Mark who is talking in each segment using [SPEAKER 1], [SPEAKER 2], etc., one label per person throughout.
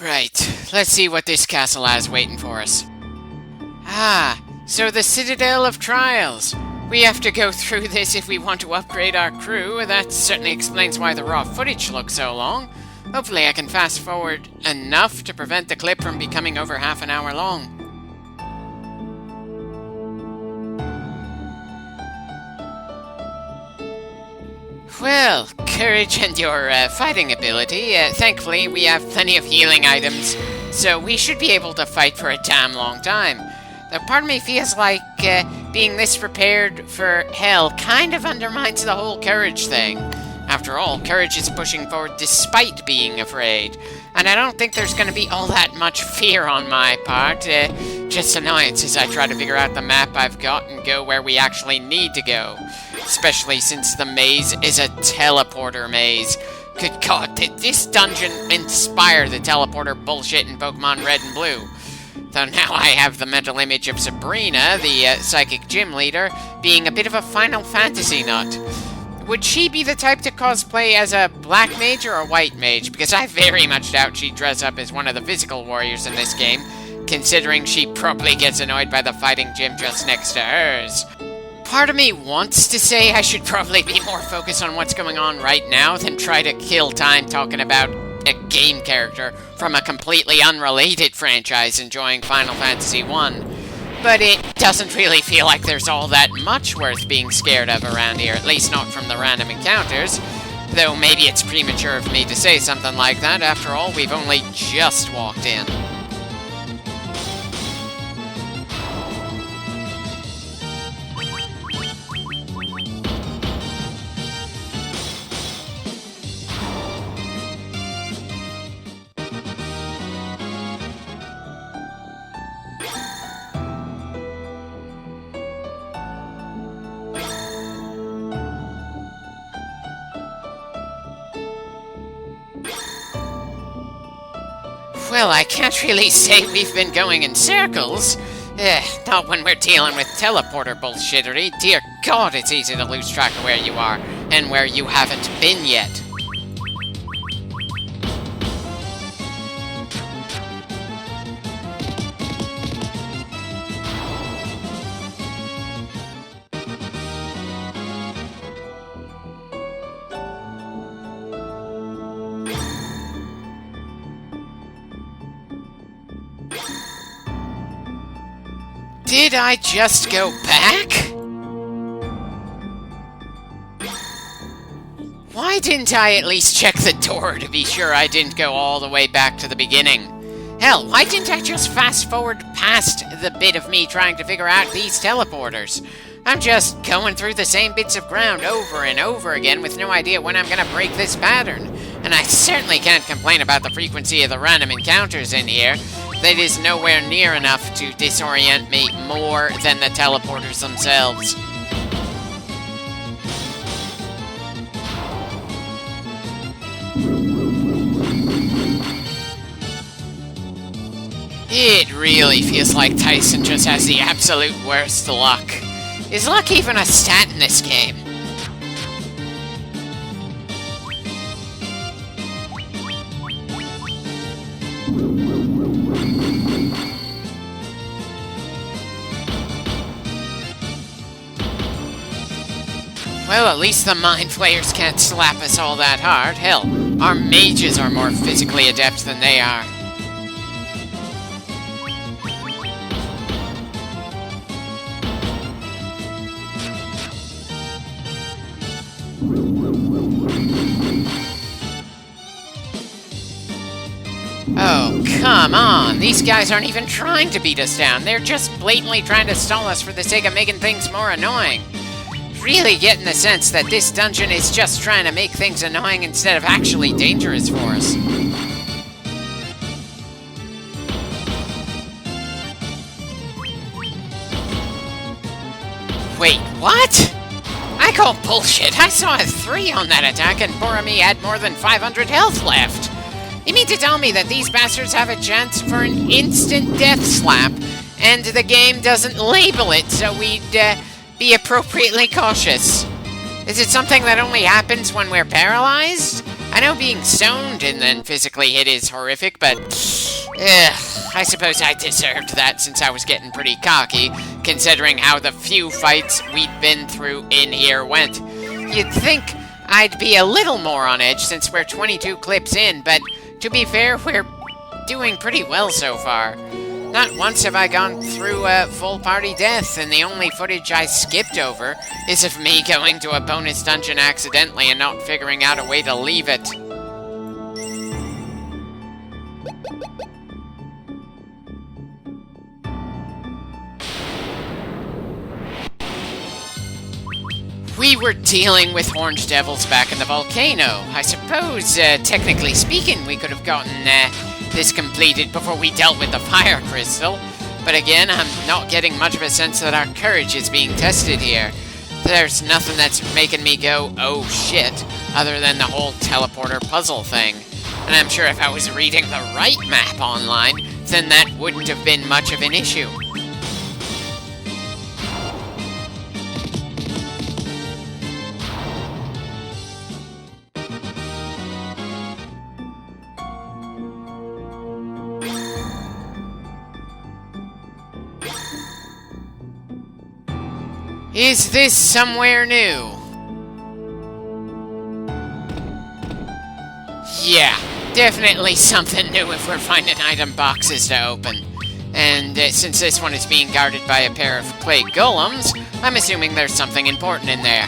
[SPEAKER 1] Right, let's see what this castle has waiting for us. Ah, so the Citadel of Trials. We have to go through this if we want to upgrade our crew. That certainly explains why the raw footage looks so long. Hopefully I can fast forward enough to prevent the clip from becoming over half an hour long. Well, courage and your fighting ability. Thankfully, we have plenty of healing items, so we should be able to fight for a damn long time. Though part of me feels like being this prepared for hell kind of undermines the whole courage thing. After all, courage is pushing forward despite being afraid. And I don't think there's going to be all that much fear on my part. Just annoyance as I try to figure out the map I've got and go where we actually need to go. Especially since the maze is a teleporter maze. Good God, did this dungeon inspire the teleporter bullshit in Pokemon Red and Blue? Though now I have the mental image of Sabrina, the psychic gym leader, being a bit of a Final Fantasy nut. Would she be the type to cosplay as a black mage or a white mage? Because I very much doubt she'd dress up as one of the physical warriors in this game, considering she probably gets annoyed by the fighting gym just next to hers. Part of me wants to say I should probably be more focused on what's going on right now than try to kill time talking about a game character from a completely unrelated franchise enjoying Final Fantasy 1. But it doesn't really feel like there's all that much worth being scared of around here, at least not from the random encounters. Though maybe it's premature of me to say something like that, after all, we've only just walked in. Well, I can't really say we've been going in circles. Not when we're dealing with teleporter bullshittery. Dear God, it's easy to lose track of where you are, and where you haven't been yet. Did I just go back? Why didn't I at least check the door to be sure I didn't go all the way back to the beginning? Hell, why didn't I just fast forward past the bit of me trying to figure out these teleporters? I'm just going through the same bits of ground over and over again with no idea when I'm gonna break this pattern. And I certainly can't complain about the frequency of the random encounters in here. That is nowhere near enough to disorient me more than the teleporters themselves. It really feels like Tyson just has the absolute worst luck. Is luck even a stat in this game? Well, at least the Mind Flayers can't slap us all that hard. Hell, our mages are more physically adept than they are. Oh, come on! These guys aren't even trying to beat us down. They're just blatantly trying to stall us for the sake of making things more annoying. Really getting the sense that this dungeon is just trying to make things annoying instead of actually dangerous for us. Wait, what? I call bullshit. I saw a 3 on that attack and Boromir had more than 500 health left. You mean to tell me that these bastards have a chance for an instant death slap, and the game doesn't label it so we'd, be appropriately cautious? Is it something that only happens when we're paralyzed? I know being stoned and then physically hit is horrific, but I suppose I deserved that since I was getting pretty cocky, considering how the few fights we'd been through in here went. You'd think I'd be a little more on edge since we're 22 clips in, but to be fair, we're doing pretty well so far. Not once have I gone through a full party death, and the only footage I skipped over is of me going to a bonus dungeon accidentally and not figuring out a way to leave it. We were dealing with orange devils back in the volcano. I suppose, technically speaking, we could have gotten this completed before we dealt with the fire crystal. But again, I'm not getting much of a sense that our courage is being tested here. There's nothing that's making me go, oh shit, other than the whole teleporter puzzle thing. And I'm sure if I was reading the right map online, then that wouldn't have been much of an issue. Is this somewhere new? Yeah, definitely something new if we're finding item boxes to open. And since this one is being guarded by a pair of clay golems, I'm assuming there's something important in there.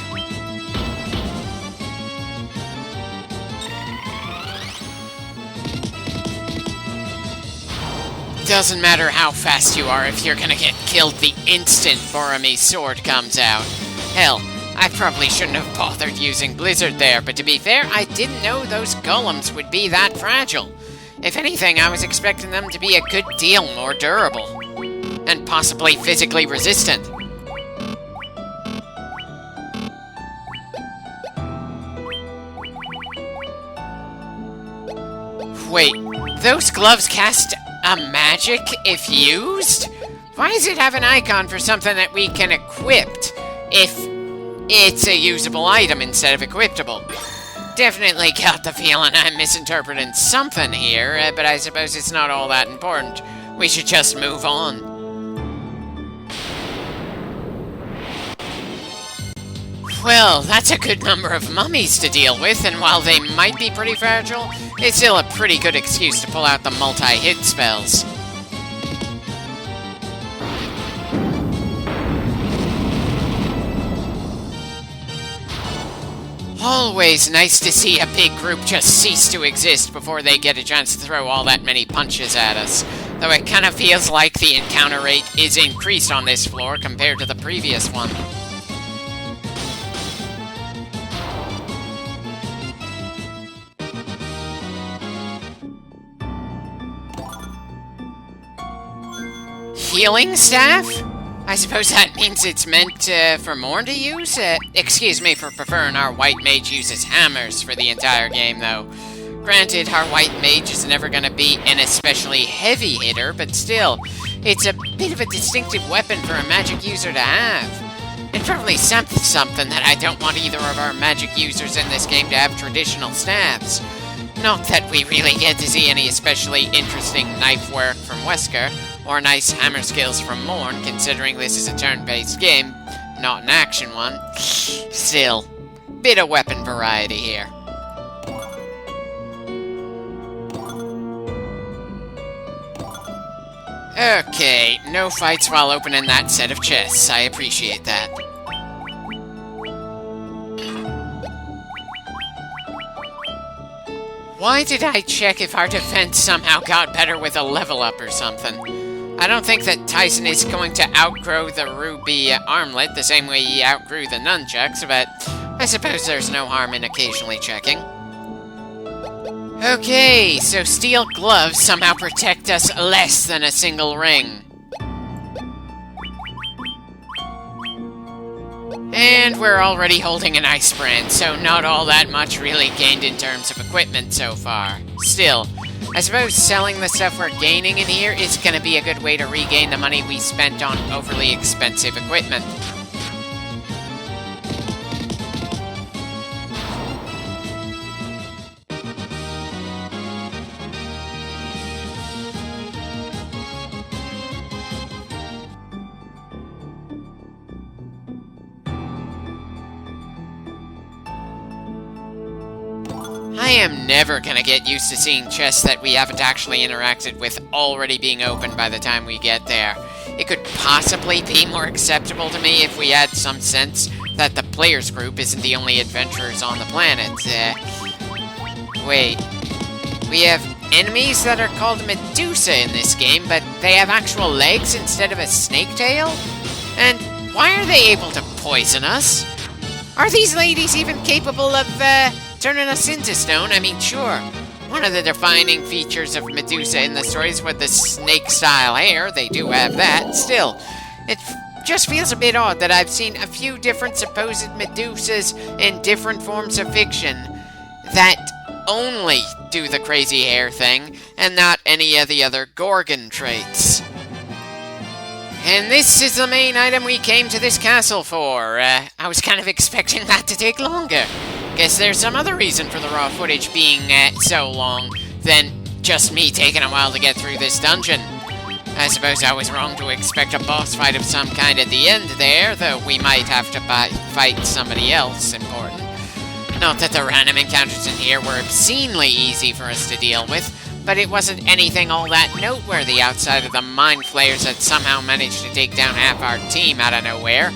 [SPEAKER 1] Doesn't matter how fast you are if you're gonna get killed the instant Boromir's sword comes out. Hell, I probably shouldn't have bothered using Blizzard there, but to be fair, I didn't know those golems would be that fragile. If anything, I was expecting them to be a good deal more durable. And possibly physically resistant. Wait, those gloves cast a magic if used? Why does it have an icon for something that we can equip if it's a usable item instead of equipable? Definitely got the feeling I'm misinterpreting something here, but I suppose it's not all that important. We should just move on. Well, that's a good number of mummies to deal with, and while they might be pretty fragile, it's still a pretty good excuse to pull out the multi-hit spells. Always nice to see a big group just cease to exist before they get a chance to throw all that many punches at us. Though it kind of feels like the encounter rate is increased on this floor compared to the previous one. Healing staff? I suppose that means it's meant for Morn to use? Excuse me for preferring our white mage uses hammers for the entire game, though. Granted, our white mage is never going to be an especially heavy hitter, but still, it's a bit of a distinctive weapon for a magic user to have. And probably something that I don't want either of our magic users in this game to have traditional staffs. Not that we really get to see any especially interesting knife work from Wesker, or nice hammer skills from Morn, considering this is a turn-based game, not an action one. Still, bit of weapon variety here. Okay, no fights while opening that set of chests. I appreciate that. Why did I check if our defense somehow got better with a level up or something? I don't think that Tyson is going to outgrow the ruby armlet the same way he outgrew the nunchucks, but I suppose there's no harm in occasionally checking. Okay, so steel gloves somehow protect us less than a single ring. And we're already holding an ice brand, so not all that much really gained in terms of equipment so far. Still, I suppose selling the stuff we're gaining in here is going to be a good way to regain the money we spent on overly expensive equipment. I am never gonna get used to seeing chests that we haven't actually interacted with already being opened by the time we get there. It could possibly be more acceptable to me if we had some sense that the players group isn't the only adventurers on the planet. Wait. We have enemies that are called Medusa in this game, but they have actual legs instead of a snake tail? And why are they able to poison us? Are these ladies even capable of, turning us into stone? I mean, sure. One of the defining features of Medusa in the stories with the snake-style hair, they do have that. Still, it just feels a bit odd that I've seen a few different supposed Medusas in different forms of fiction that only do the crazy hair thing, and not any of the other Gorgon traits. And this is the main item we came to this castle for. I was kind of expecting that to take longer. Guess there's some other reason for the raw footage being so long than just me taking a while to get through this dungeon. I suppose I was wrong to expect a boss fight of some kind at the end there, though we might have to fight somebody else important. Not that the random encounters in here were obscenely easy for us to deal with, but it wasn't anything all that noteworthy outside of the mind flayers that somehow managed to take down half our team out of nowhere.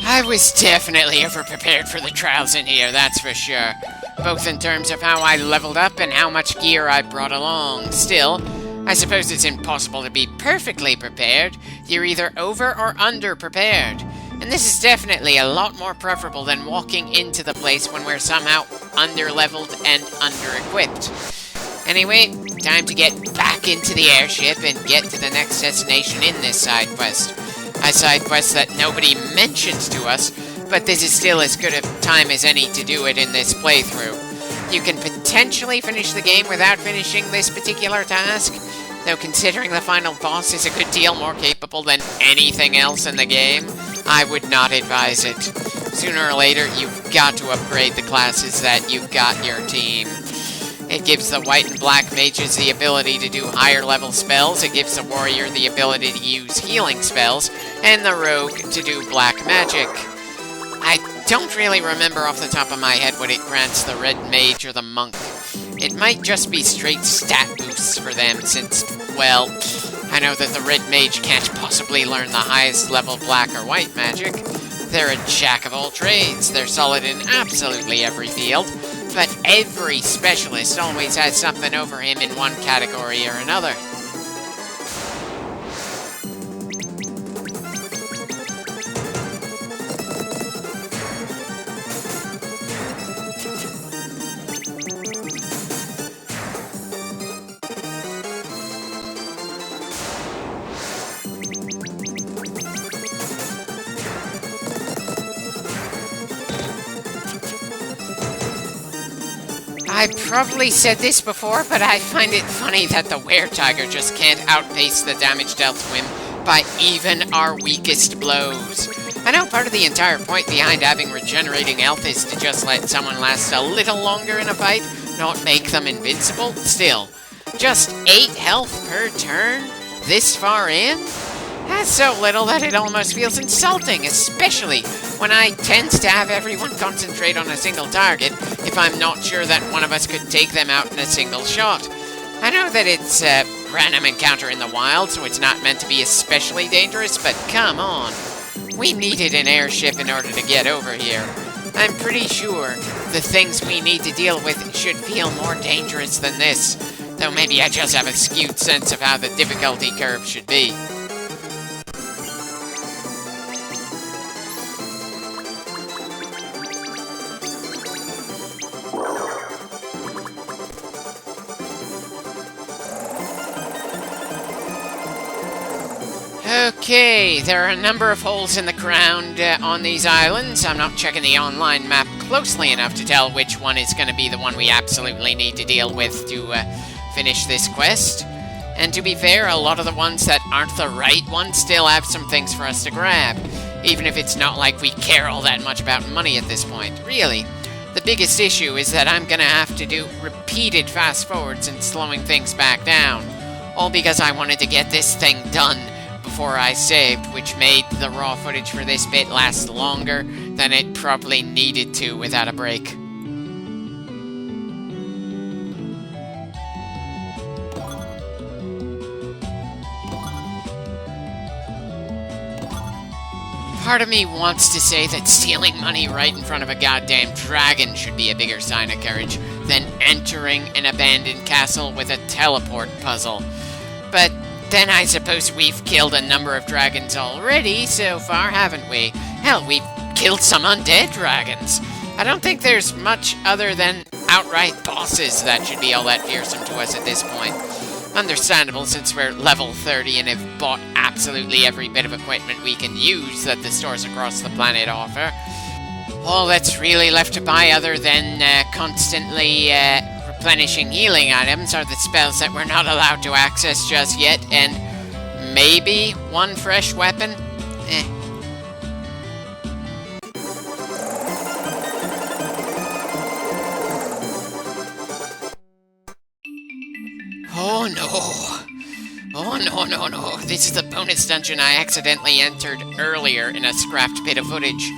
[SPEAKER 1] I was definitely overprepared for the trials in here, that's for sure. Both in terms of how I leveled up and how much gear I brought along. Still, I suppose it's impossible to be perfectly prepared. You're either over or under prepared. And this is definitely a lot more preferable than walking into the place when we're somehow under-leveled and under-equipped. Anyway, time to get back into the airship and get to the next destination in this side quest. A side quest that nobody mentioned to us, but this is still as good a time as any to do it in this playthrough. You can potentially finish the game without finishing this particular task, though considering the final boss is a good deal more capable than anything else in the game, I would not advise it. Sooner or later, you've got to upgrade the classes that you've got in your team. It gives the white and black mages the ability to do higher level spells, it gives the warrior the ability to use healing spells, and the rogue to do black magic. I don't really remember off the top of my head what it grants the red mage or the monk. It might just be straight stat boosts for them since, well, I know that the red mage can't possibly learn the highest level black or white magic. They're a jack of all trades, they're solid in absolutely every field, but every specialist always has something over him in one category or another. I probably said this before, but I find it funny that the were-tiger just can't outpace the damage dealt to him by even our weakest blows. I know part of the entire point behind having regenerating health is to just let someone last a little longer in a fight, not make them invincible. Still, just 8 health per turn? This far in? That's so little that it almost feels insulting, especially when I tend to have everyone concentrate on a single target if I'm not sure that one of us could take them out in a single shot. I know that it's a random encounter in the wild, so it's not meant to be especially dangerous, but come on. We needed an airship in order to get over here. I'm pretty sure the things we need to deal with should feel more dangerous than this, though maybe I just have a skewed sense of how the difficulty curve should be. Okay, there are a number of holes in the ground on these islands. I'm not checking the online map closely enough to tell which one is going to be the one we absolutely need to deal with to finish this quest. And to be fair, a lot of the ones that aren't the right ones still have some things for us to grab, even if it's not like we care all that much about money at this point. Really, the biggest issue is that I'm going to have to do repeated fast forwards and slowing things back down. all because I wanted to get this thing done before I saved, which made the raw footage for this bit last longer than it probably needed to without a break. Part of me wants to say that stealing money right in front of a goddamn dragon should be a bigger sign of courage than entering an abandoned castle with a teleport puzzle. But then I suppose we've killed a number of dragons already so far, haven't we? Hell, we've killed some undead dragons. I don't think there's much other than outright bosses that should be all that fearsome to us at this point. Understandable, since we're level 30 and have bought absolutely every bit of equipment we can use that the stores across the planet offer. All that's really left to buy other than constantly replenishing healing items are the spells that we're not allowed to access just yet, and maybe one fresh weapon? Oh no. Oh no. This is the bonus dungeon I accidentally entered earlier in a scrapped bit of footage.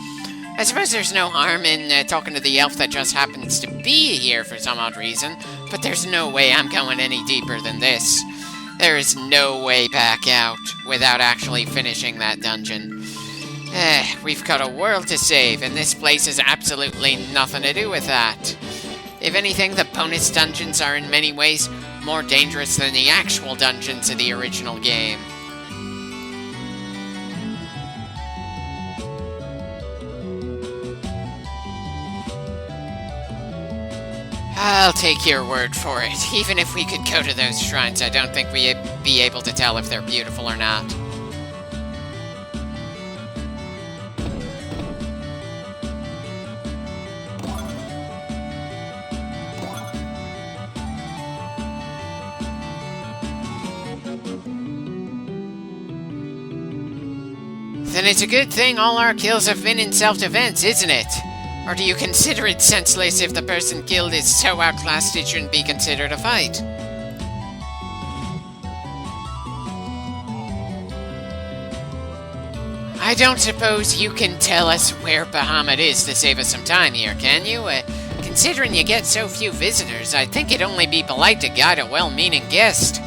[SPEAKER 1] I suppose there's no harm in talking to the elf that just happens to be here for some odd reason, but there's no way I'm going any deeper than this. There is no way back out without actually finishing that dungeon. We've got a world to save, and this place has absolutely nothing to do with that. If anything, the bonus dungeons are in many ways more dangerous than the actual dungeons of the original game. I'll take your word for it. Even if we could go to those shrines, I don't think we'd be able to tell if they're beautiful or not. Then it's a good thing all our kills have been in self-defense, isn't it? Or do you consider it senseless if the person killed is so outclassed it shouldn't be considered a fight? I don't suppose you can tell us where Bahamut is to save us some time here, can you? Considering you get so few visitors, I think it'd only be polite to guide a well-meaning guest.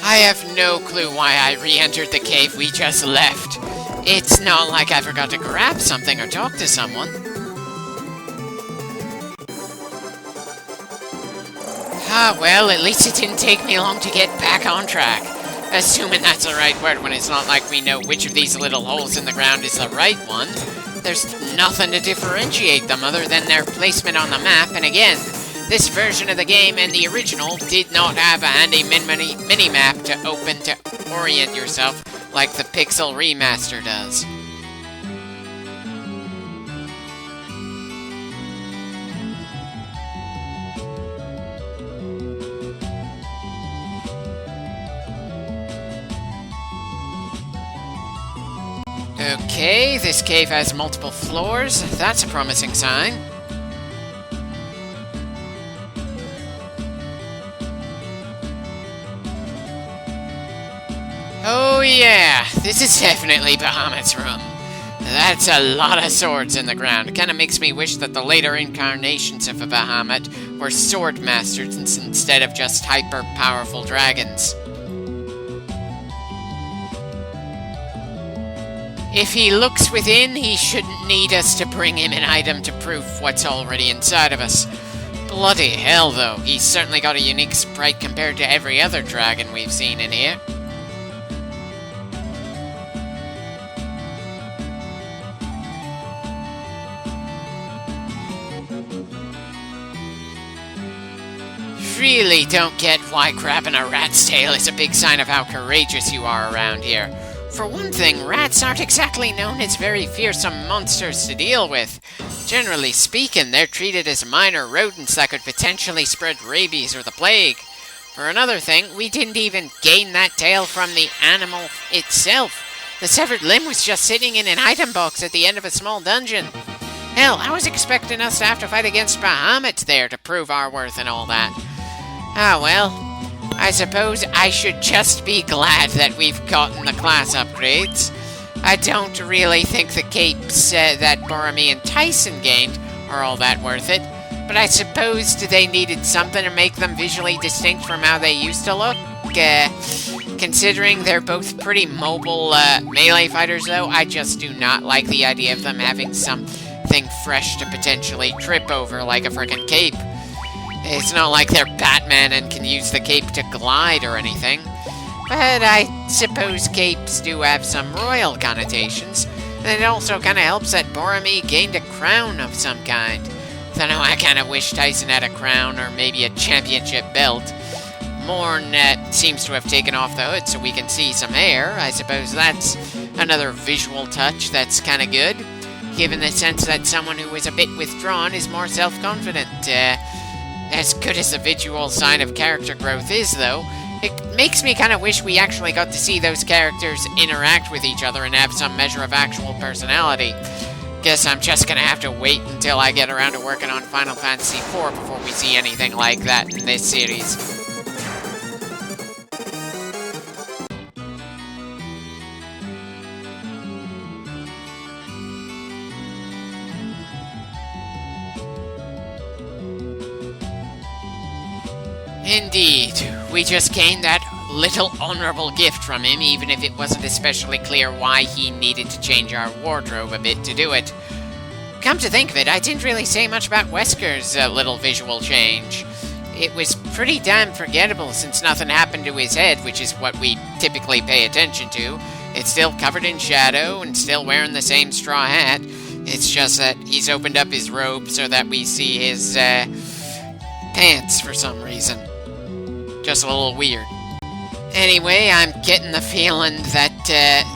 [SPEAKER 1] I have no clue why I re-entered the cave we just left. It's not like I forgot to grab something or talk to someone. Ah, well, at least it didn't take me long to get back on track. Assuming that's the right word when it's not like we know which of these little holes in the ground is the right one. There's nothing to differentiate them other than their placement on the map, and again, this version of the game and the original did not have a handy mini-map to open to orient yourself like the Pixel Remaster does. Okay, this cave has multiple floors. That's a promising sign. Oh yeah, this is definitely Bahamut's room. That's a lot of swords in the ground. It kinda makes me wish that the later incarnations of Bahamut were sword masters instead of just hyper-powerful dragons. If he looks within, he shouldn't need us to bring him an item to prove what's already inside of us. Bloody hell, though. He's certainly got a unique sprite compared to every other dragon we've seen in here. Really don't get why grabbing a rat's tail is a big sign of how courageous you are around here. For one thing, rats aren't exactly known as very fearsome monsters to deal with. Generally speaking, they're treated as minor rodents that could potentially spread rabies or the plague. For another thing, we didn't even gain that tail from the animal itself. The severed limb was just sitting in an item box at the end of a small dungeon. Hell, I was expecting us to have to fight against Bahamut there to prove our worth and all that. Ah, well, I suppose I should just be glad that we've gotten the class upgrades. I don't really think the capes that Boromir and Tyson gained are all that worth it, but I suppose they needed something to make them visually distinct from how they used to look. Considering they're both pretty mobile melee fighters, though, I just do not like the idea of them having something fresh to potentially trip over, like a frickin' cape. It's not like they're Batman and can use the cape to glide or anything. But I suppose capes do have some royal connotations, and it also kind of helps that Boromir gained a crown of some kind. So no, I kind of wish Tyson had a crown or maybe a championship belt. Morn seems to have taken off the hood so we can see some hair. I suppose that's another visual touch that's kind of good, given the sense that someone who is a bit withdrawn is more self-confident. As good as the visual sign of character growth is, though, it makes me kind of wish we actually got to see those characters interact with each other and have some measure of actual personality. Guess I'm just gonna have to wait until I get around to working on Final Fantasy IV before we see anything like that in this series. Indeed, we just gained that little honorable gift from him, even if it wasn't especially clear why he needed to change our wardrobe a bit to do it. Come to think of it, I didn't really say much about Wesker's little visual change. It was pretty damn forgettable since nothing happened to his head, which is what we typically pay attention to. It's still covered in shadow and still wearing the same straw hat. It's just that he's opened up his robe so that we see his pants for some reason. Just a little weird. Anyway, I'm getting the feeling that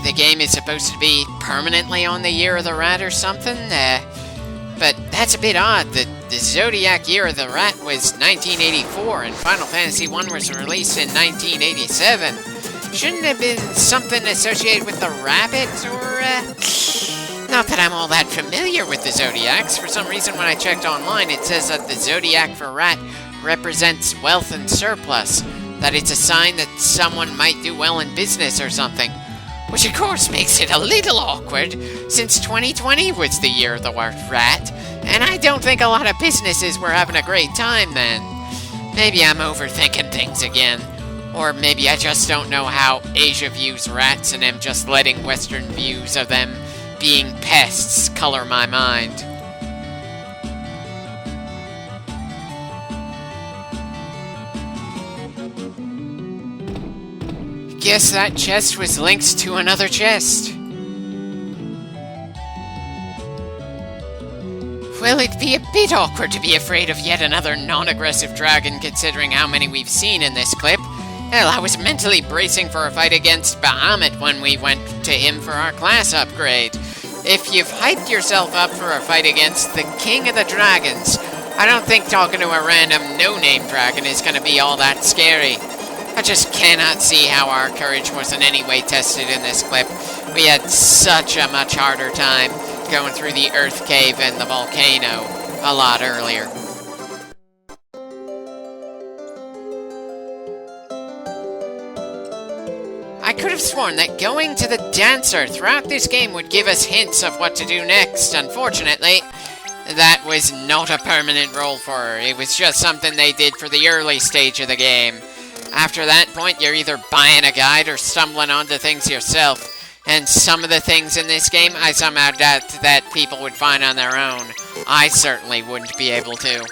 [SPEAKER 1] the game is supposed to be permanently on the Year of the Rat or something. But that's a bit odd. The Zodiac Year of the Rat was 1984 and Final Fantasy I was released in 1987. Shouldn't it have been something associated with the rabbit or... Not that I'm all that familiar with the Zodiacs. For some reason when I checked online it says that the Zodiac for Rat represents wealth and surplus, that it's a sign that someone might do well in business or something. Which of course makes it a little awkward, since 2020 was the year of the rat, and I don't think a lot of businesses were having a great time then. Maybe I'm overthinking things again, or maybe I just don't know how Asia views rats and am just letting Western views of them being pests color my mind. Guess that chest was linked to another chest. Well, it'd be a bit awkward to be afraid of yet another non-aggressive dragon considering how many we've seen in this clip. Hell, I was mentally bracing for a fight against Bahamut when we went to him for our class upgrade. If you've hyped yourself up for a fight against the King of the Dragons, I don't think talking to a random no-name dragon is going to be all that scary. I just cannot see how our courage was in any way tested in this clip. We had such a much harder time going through the Earth Cave and the volcano a lot earlier. I could have sworn that going to the dancer throughout this game would give us hints of what to do next. Unfortunately, that was not a permanent role for her. It was just something they did for the early stage of the game. After that point, you're either buying a guide or stumbling onto things yourself. And some of the things in this game, I somehow doubt that people would find on their own. I certainly wouldn't be able to.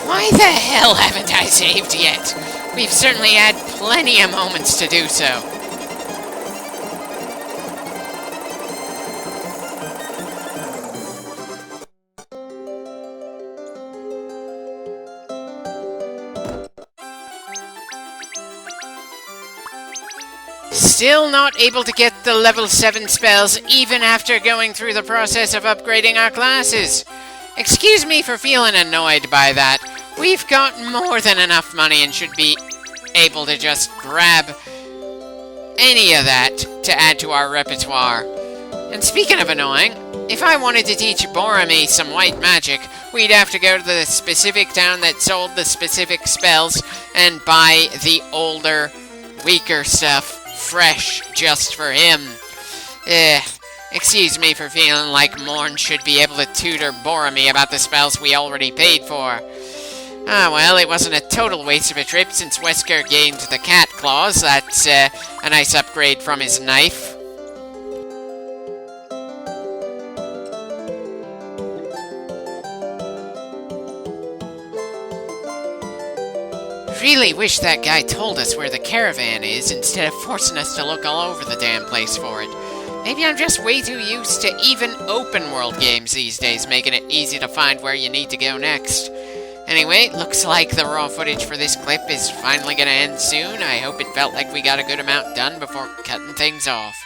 [SPEAKER 1] Why the hell haven't I saved yet? We've certainly had plenty of moments to do so. Still not able to get the level 7 spells even after going through the process of upgrading our classes. Excuse me for feeling annoyed by that. We've got more than enough money and should be able to just grab any of that to add to our repertoire. And speaking of annoying, if I wanted to teach Boromir some white magic, we'd have to go to the specific town that sold the specific spells and buy the older, weaker stuff fresh just for him. Excuse me for feeling like Morn should be able to tutor Boromir about the spells we already paid for. Ah, well, it wasn't a total waste of a trip since Wesker gained the cat claws. That's a nice upgrade from his knife. Really wish that guy told us where the caravan is instead of forcing us to look all over the damn place for it. Maybe I'm just way too used to even open-world games these days, making it easy to find where you need to go next. Anyway, looks like the raw footage for this clip is finally gonna end soon. I hope it felt like we got a good amount done before cutting things off.